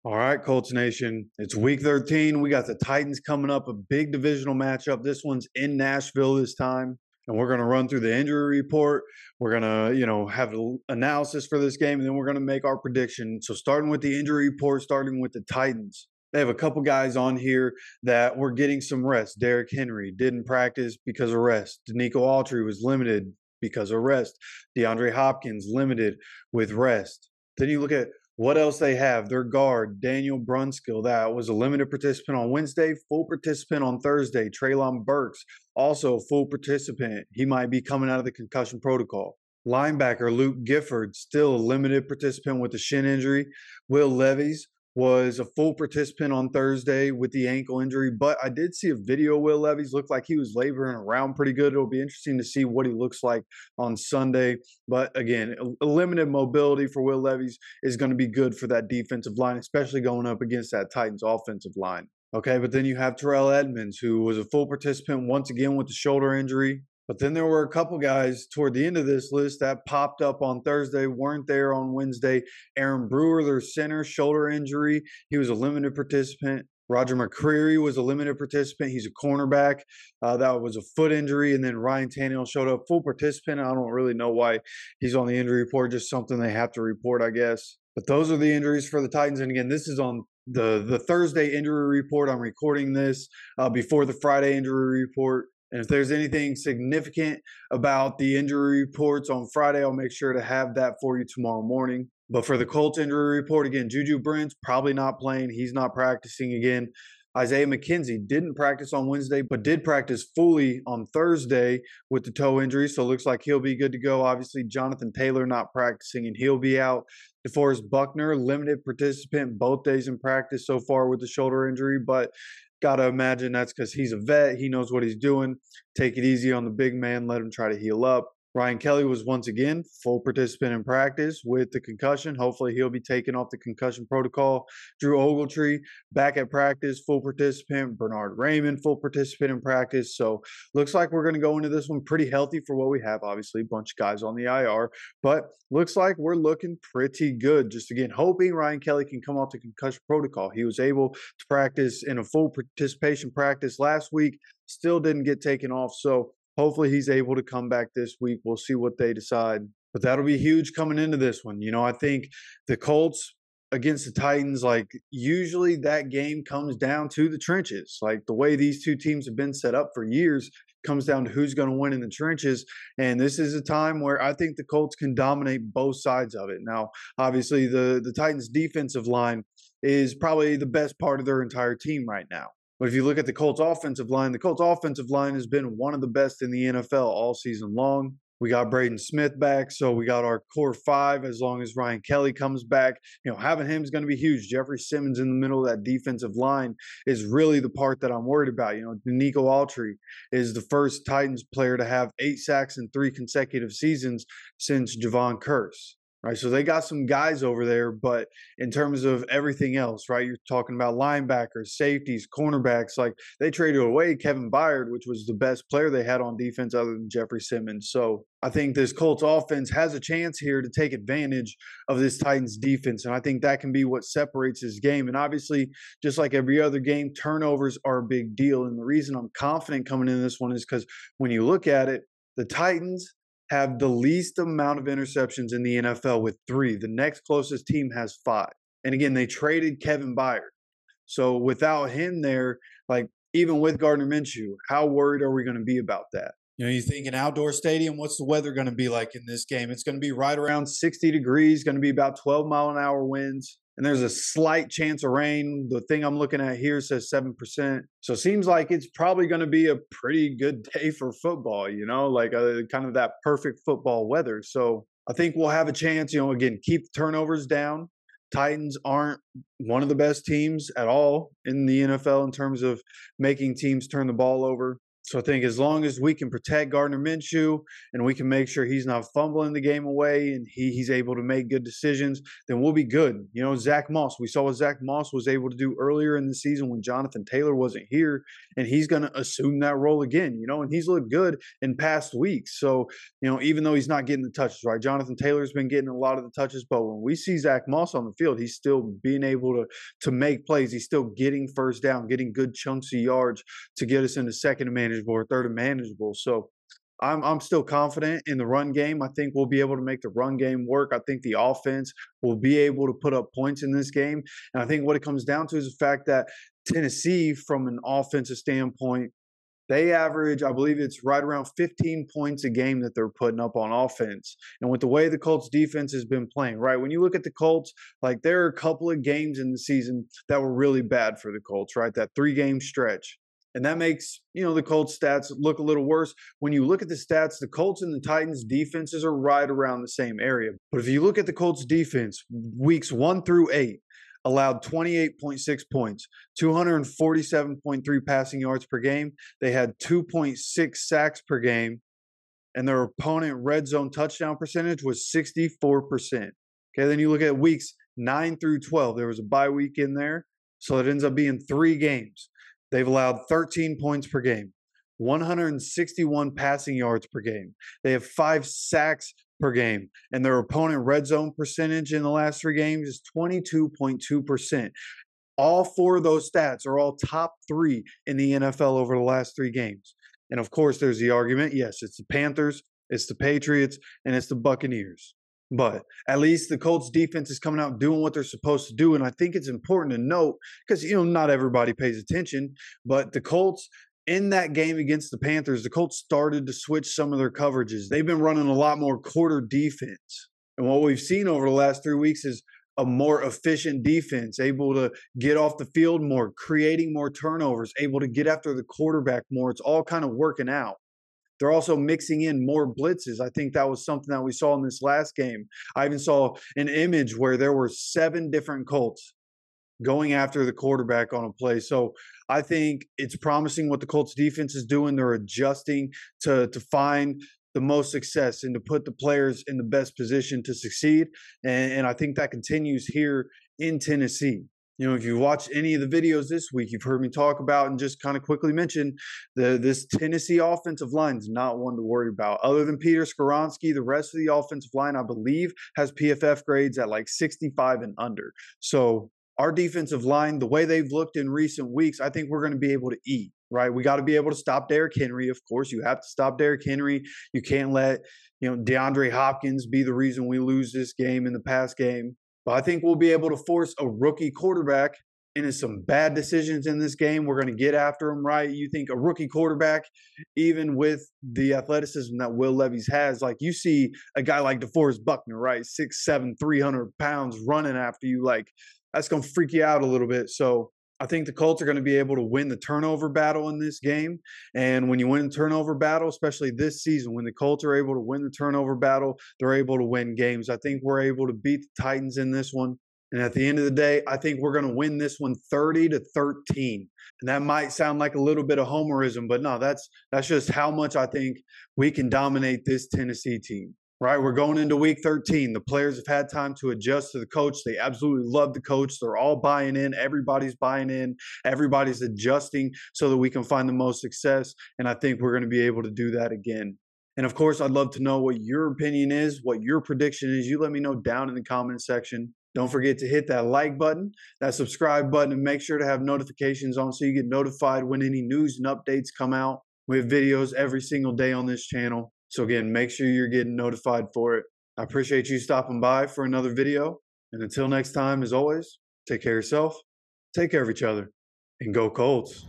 All right, Colts Nation. It's week 13. We got the Titans coming up, a big divisional matchup. This one's in Nashville this time. And we're going to run through the injury report. We're going to, have an analysis for this game, and then we're going to make our prediction. So starting with the injury report, starting with the Titans. They have a couple guys on here that were getting some rest. Derrick Henry didn't practice because of rest. Danico Autry was limited because of rest. DeAndre Hopkins limited with rest. Then you look at what else they have. Their guard, Daniel Brunskill, that was a limited participant on Wednesday, full participant on Thursday. Treylon Burks, also full participant. He might be coming out of the concussion protocol. Linebacker Luke Gifford, still a limited participant with a shin injury. Will Levis was a full participant on Thursday with the ankle injury, but I did see a video of Will Levis. Looked like he was laboring around pretty good. It'll be interesting to see what he looks like on Sunday. But again, a limited mobility for Will Levis is going to be good for that defensive line, especially going up against that Titans offensive line. Okay, but then you have Terrell Edmonds, who was a full participant once again with the shoulder injury. But then there were a couple guys toward the end of this list that popped up on Thursday, weren't there on Wednesday. Aaron Brewer, their center, shoulder injury. He was a limited participant. Roger McCreary was a limited participant. He's a cornerback. That was a foot injury. And then Ryan Tannehill showed up full participant. I don't really know why he's on the injury report, just something they have to report, I guess. But those are the injuries for the Titans. And again, this is on the Thursday injury report. I'm recording this before the Friday injury report. And if there's anything significant about the injury reports on Friday, I'll make sure to have that for you tomorrow morning. But for the Colts injury report, again, Juju Brent's probably not playing. He's not practicing again. Isaiah McKenzie didn't practice on Wednesday, but did practice fully on Thursday with the toe injury. So it looks like he'll be good to go. Obviously, Jonathan Taylor not practicing, and he'll be out. DeForest Buckner, limited participant both days in practice so far with the shoulder injury, but got to imagine that's because he's a vet. He knows what he's doing. Take it easy on the big man. Let him try to heal up. Ryan Kelly was once again full participant in practice with the concussion. Hopefully he'll be taken off the concussion protocol. Drew Ogletree back at practice, full participant. Bernard Raymond, full participant in practice. So looks like we're going to go into this one pretty healthy for what we have. Obviously, a bunch of guys on the IR, but looks like we're looking pretty good. Just again, hoping Ryan Kelly can come off the concussion protocol. He was able to practice in a full participation practice last week, still didn't get taken off. So hopefully he's able to come back this week. We'll see what they decide. But that'll be huge coming into this one. I think the Colts against the Titans, like usually that game comes down to the trenches. Like the way these two teams have been set up for years comes down to who's going to win in the trenches. And this is a time where I think the Colts can dominate both sides of it. Now, obviously the Titans defensive line is probably the best part of their entire team right now. But if you look at the Colts offensive line has been one of the best in the NFL all season long. We got Braden Smith back, so we got our core five as long as Ryan Kelly comes back. Having him is going to be huge. Jeffrey Simmons in the middle of that defensive line is really the part that I'm worried about. Danico Autry is the first Titans player to have 8 sacks in 3 consecutive seasons since Javon Curse. Right, so they got some guys over there, but in terms of everything else, right, you're talking about linebackers, safeties, cornerbacks. Like they traded away Kevin Byard, which was the best player they had on defense other than Jeffrey Simmons. So I think this Colts offense has a chance here to take advantage of this Titans defense, and I think that can be what separates this game. And obviously, just like every other game, turnovers are a big deal. And the reason I'm confident coming into this one is because when you look at it, the Titans have the least amount of interceptions in the NFL with 3. The next closest team has 5. And again, they traded Kevin Byard. So without him there, like even with Gardner Minshew, how worried are we going to be about that? You think an outdoor stadium, what's the weather going to be like in this game? It's going to be right around 60 degrees, going to be about 12-mile-an-hour winds. And there's a slight chance of rain. The thing I'm looking at here says 7%. So it seems like it's probably going to be a pretty good day for football, like kind of that perfect football weather. So I think we'll have a chance, again, keep the turnovers down. Titans aren't one of the best teams at all in the NFL in terms of making teams turn the ball over. So I think as long as we can protect Gardner Minshew and we can make sure he's not fumbling the game away and he's able to make good decisions, then we'll be good. You know, Zach Moss, we saw what Zach Moss was able to do earlier in the season when Jonathan Taylor wasn't here, and he's going to assume that role again, you know, and he's looked good in past weeks. So, you know, even though he's not getting the touches, right? Jonathan Taylor's been getting a lot of the touches, but when we see Zach Moss on the field, he's still being able to make plays. He's still getting first down, getting good chunks of yards to get us into second and manageable or third and manageable. So I'm still confident in the run game. I think we'll be able to make the run game work. I think the offense will be able to put up points in this game. And I think what it comes down to is the fact that Tennessee, from an offensive standpoint, they average, I believe it's right around 15 points a game that they're putting up on offense. And with the way the Colts defense has been playing, right? When you look at the Colts, like there are a couple of games in the season that were really bad for the Colts, right? That 3-game stretch. And that makes, you know, the Colts stats look a little worse. When you look at the stats, the Colts and the Titans defenses are right around the same area. But if you look at the Colts defense, weeks 1 through 8, allowed 28.6 points, 247.3 passing yards per game. They had 2.6 sacks per game, and their opponent red zone touchdown percentage was 64%. Okay, then you look at weeks 9 through 12. There was a bye week in there, so it ends up being 3 games. They've allowed 13 points per game, 161 passing yards per game. They have 5 sacks per game, and their opponent red zone percentage in the last 3 games is 22.2%. All 4 of those stats are all top 3 in the NFL over the last 3 games. And of course, there's the argument, yes, it's the Panthers, it's the Patriots, and it's the Buccaneers. But at least the Colts defense is coming out doing what they're supposed to do. And I think it's important to note because, you know, not everybody pays attention, but the Colts in that game against the Panthers, the Colts started to switch some of their coverages. They've been running a lot more quarter defense. And what we've seen over the last 3 weeks is a more efficient defense, able to get off the field more, creating more turnovers, able to get after the quarterback more. It's all kind of working out. They're also mixing in more blitzes. I think that was something that we saw in this last game. I even saw an image where there were 7 different Colts going after the quarterback on a play. So I think it's promising what the Colts defense is doing. They're adjusting to find the most success and to put the players in the best position to succeed. And I think that continues here in Tennessee. You know, if you watch any of the videos this week, you've heard me talk about and just kind of quickly mention this Tennessee offensive line is not one to worry about. Other than Peter Skoronski, the rest of the offensive line, I believe, has PFF grades at like 65 and under. So our defensive line, the way they've looked in recent weeks, I think we're going to be able to eat, right? We got to be able to stop Derrick Henry. Of course, you have to stop Derrick Henry. You can't let, you know, DeAndre Hopkins be the reason we lose this game in the past game. But I think we'll be able to force a rookie quarterback into some bad decisions in this game. We're going to get after him, right? You think a rookie quarterback, even with the athleticism that Will Levis has, like you see a guy like DeForest Buckner, right? 6'7", 300 pounds running after you, like that's going to freak you out a little bit. So I think the Colts are going to be able to win the turnover battle in this game. And when you win the turnover battle, especially this season, when the Colts are able to win the turnover battle, they're able to win games. I think we're able to beat the Titans in this one. And at the end of the day, I think we're going to win this one 30-13. And that might sound like a little bit of homerism, but no, that's just how much I think we can dominate this Tennessee team. Right, we're going into week 13. The players have had time to adjust to the coach. They absolutely love the coach. They're all buying in. Everybody's buying in. Everybody's adjusting so that we can find the most success. And I think we're going to be able to do that again. And of course, I'd love to know what your opinion is, what your prediction is. You let me know down in the comment section. Don't forget to hit that like button, that subscribe button, and make sure to have notifications on so you get notified when any news and updates come out. We have videos every single day on this channel. So again, make sure you're getting notified for it. I appreciate you stopping by for another video. And until next time, as always, take care of yourself, take care of each other, and go Colts.